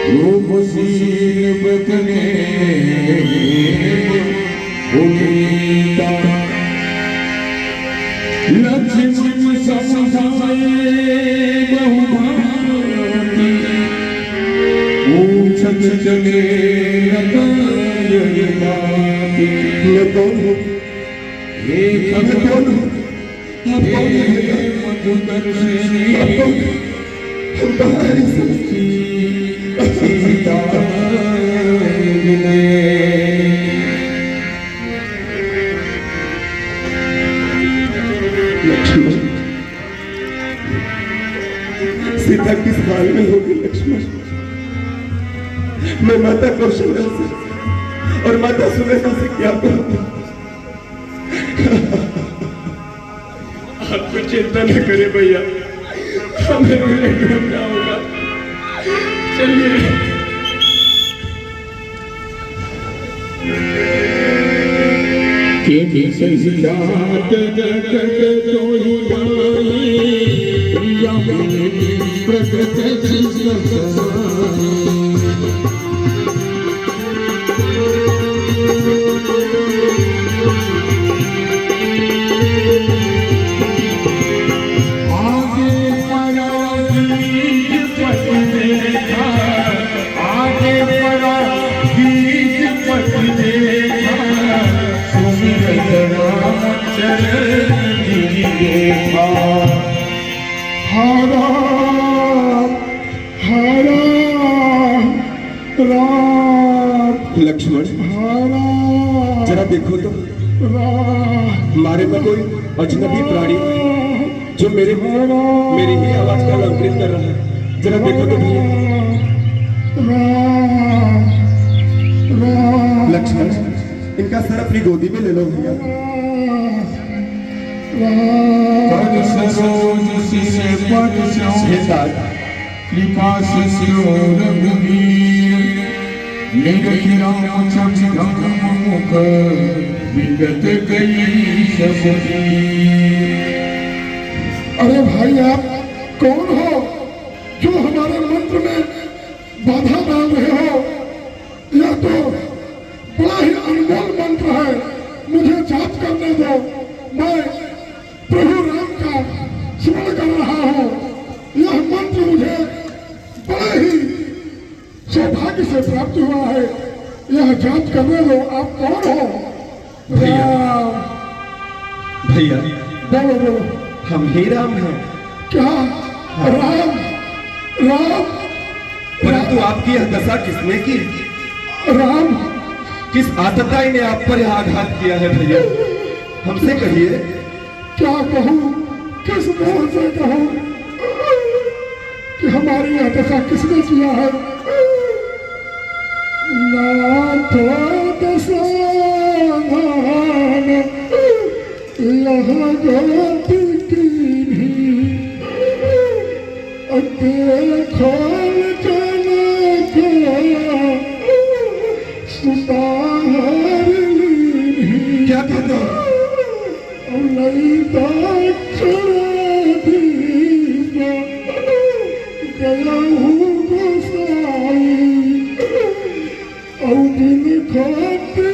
रूपसीन बदने उगीता लक्ष्मण समझाए बहुभांति पूछत चले लगाती हे खगोल हे मधुदर्शिनी तुम्हारी सच्ची सीता सीता किस हाल में होगी लक्ष्मण? मैं माता कौशल्या से और माता सुलेखा से क्या कहूं? आप कुछ चिंता न करें भैया, हमें रोने ढूंढना होगा। चलिए के सजियात जगत तोहि गाई प्रिया मेरी प्रगट लक्ष्मण, जरा देखो तो, मारे में कोई अजनबी प्राणी जो मेरी ही आवाज का अलंकृत कर रहा है। जरा देखो तो भैया। लक्ष्मण, इनका सर अपनी गोदी में ले लो भैया। कृपा से मुख विगत गई सबकी। अरे भाई, आप कौन हो जो हमारे मंत्र में बाधा डाल रहे हो? यह तो बड़ा ही अनमोल मंत्र है, मुझे जाप करने दो। मैं प्रभु राम का स्मरण कर रहा हूँ। यह मंत्र मुझे बड़े ही सौभाग्य से प्राप्त हुआ है, यह जाप करने दो। आप कौन हो? भैया, भैया बोलो बोलो। हम ही राम हैं। क्या? राम? राम? परंतु आपकी यह दशा किसने की? राम? किस आतताई ने आप पर यह आघात किया है भैया? हमसे कहिए। क्या कहूँ, किस मुंह से कहूँ कि हमारी यह दशा किसने किया है? नाथो दशानन लहगोती कीन्ही देखो जनक सुतार लीन्ही। क्या कहते हो? ललिता चढ़ीब गया हूँ गोसाई और दिन खाते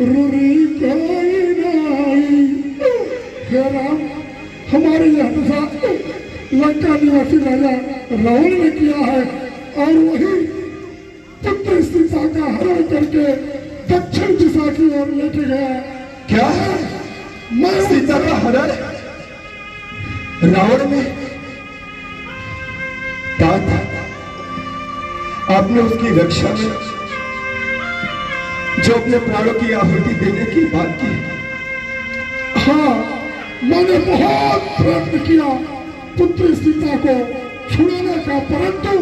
रुरी कोई नाई। हे राम, हमारी यह दशा लंका निवासी राजा रावण ने किया है और वही पुत्र सीता का हरण करके दक्षिण दिशा की ओर लेके गया। क्या है? मैं सीता का हरण रावण ने? तात, आपने उसकी रक्षा में जो अपने प्राणों की आहुति देने की बात की। हाँ, मैंने बहुत प्रयत्न किया पुत्री सीता को छुड़ाने का, परंतु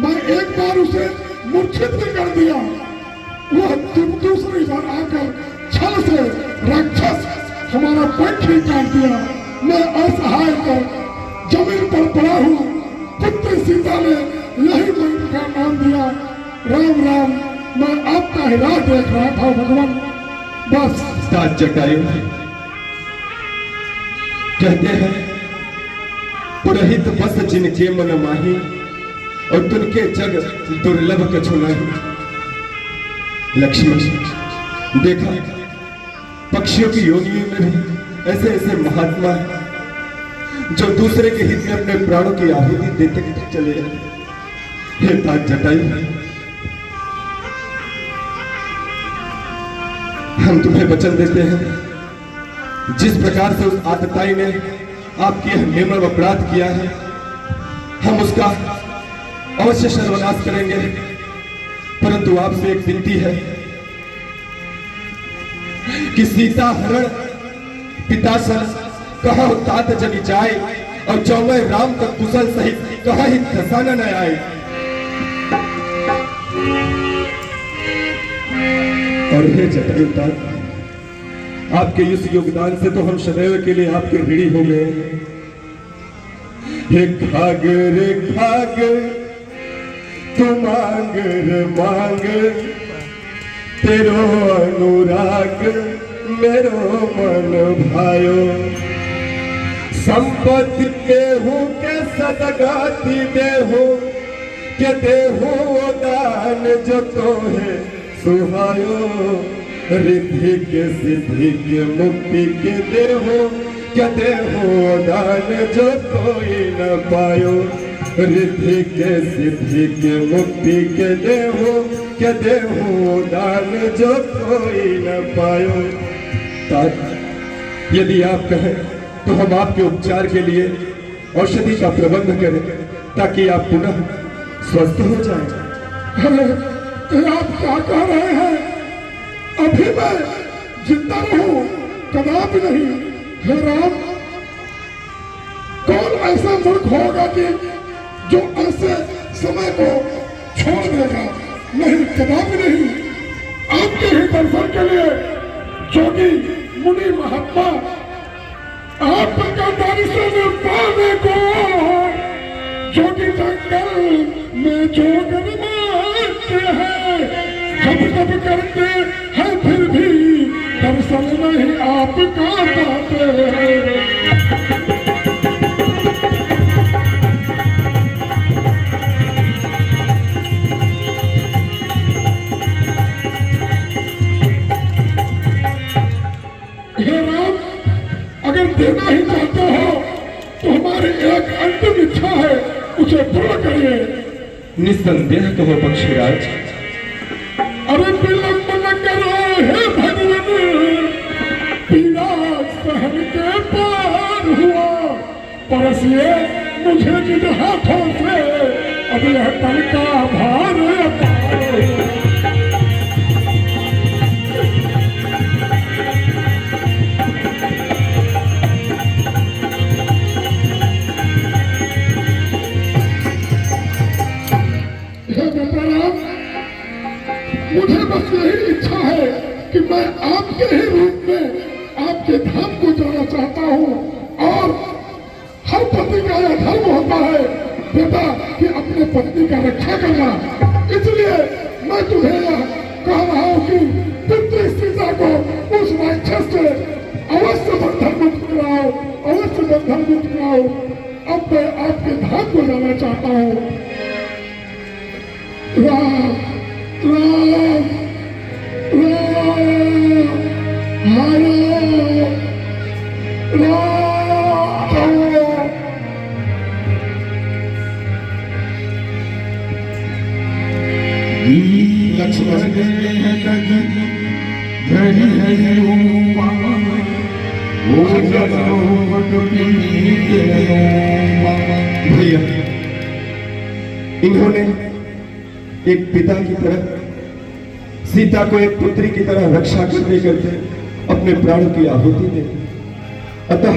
मैं एक बार उसे मूर्छित कर दिया। वह दूसरी बार आकर छल से राक्षस हमारा पेट ही काट दिया। मैं असहाय कर जमीन पर पड़ा हूँ। पुत्री सीता ने यही मंत्र का नाम दिया, राम राम। मैं आपका ही राह देख रहा था भगवान, बस। साथ जटायु कहते हैं पुरहित बस जिनके मन माही और तुनके जग दुर्लभ कछु नहीं। लक्ष्मण, देखा पक्षियों की योनियों में भी ऐसे ऐसे महात्मा हैं जो दूसरे के हित में अपने प्राणों की आहुति देते चले गए। हे तात जटायु, हम तुम्हें वचन देते हैं, जिस प्रकार से उस आतताई ने आपकी यह निर्मल अपराध किया है, हम उसका अवश्य सर्वनाश करेंगे। परंतु आपसे एक विनती है कि सीता हरण पितासन कहा तात जग जाए और चौमे राम का कुशल सहित कहा ही धसाना न आए। और हे जटायु तात, आपके इस योगदान से तो हम सदैव के लिए आपके ऋणी हो गए। हे खाग रे खाग तू मांग रे मांग, तेरो अनुराग मेरो मन भायो। संपत्ति देहु के सदगाती देहु के देहु दान जो तो है सुहायो। रिद्धि के सिद्धि के मुक्ति के देहो क्या देहो दान जो कोई न पायो। रिद्धि के सिद्धि के मुक्ति के देहो क्या देहो दान जो कोई न पायो। यदि आप कहें तो हम आपके उपचार के लिए औषधि का प्रबंध करें ताकि आप पुनः स्वस्थ हो जाएं। आप क्या कह रहे हैं? अभी मैं जिंदा रहूं कदापि नहीं। हे राम, कौन ऐसा मूर्ख होगा कि जो ऐसे समय को छोड़ देगा? नहीं, कदापि नहीं। आपके ही दर्शन के लिए जोगी मुनि महात्मा आपका दर्शन पाने को जोगी जंगल में जोगन मारते हैं, जब जब करते हैं फिर भी दर्शन नहीं आपका पाते हैं। हे राम, अगर देना ही चाहते हो तो हमारी एक अंतिम इच्छा है, उसे पूरा करिए। निस्संदेह कहो पक्षीराज। अरे विलंब न करो हे भगवान, पीड़ा सहन के पार हुआ। परसिए मुझे निज हाथों से अब यह तन का भार उतारो। मुझे बस यही इच्छा है कि मैं आपके ही रूप में आपके धाम को जाना चाहता हूँ। और हर पति का यह धर्म होता है बेटा कि अपने पत्नी का रक्षा करना। इसलिए मैं तुम्हें यह कह रहा हूँ कि पुत्री सीता को उस राक्षस से अवश्य बंधन मुक्त कराओ, अवश्य बंधन मुक्त कराओ। अब मैं आपके धाम को जाना चाहता हूँ। राम राम राम हरे राम। लक्ष्मण धरि हरि उमा वो भैया, इन्होंने एक पिता की तरह सीता को एक पुत्री की तरह रक्षा करते करते अपने प्राणों की आहुति दे। अतः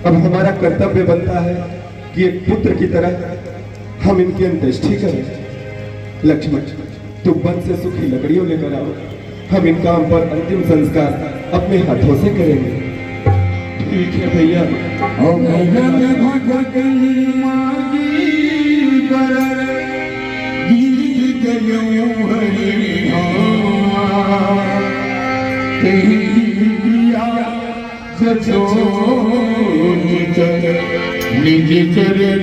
अब हमारा कर्तव्य बनता है कि एक पुत्र की तरह हम इनकी अंत्येष्टि करें। लक्ष्मण, तू वन से सूखी लकड़ियों लेकर आओ, हम इनका हम पर अंतिम संस्कार अपने हाथों से करेंगे। ठीक है भैया। निज कर रे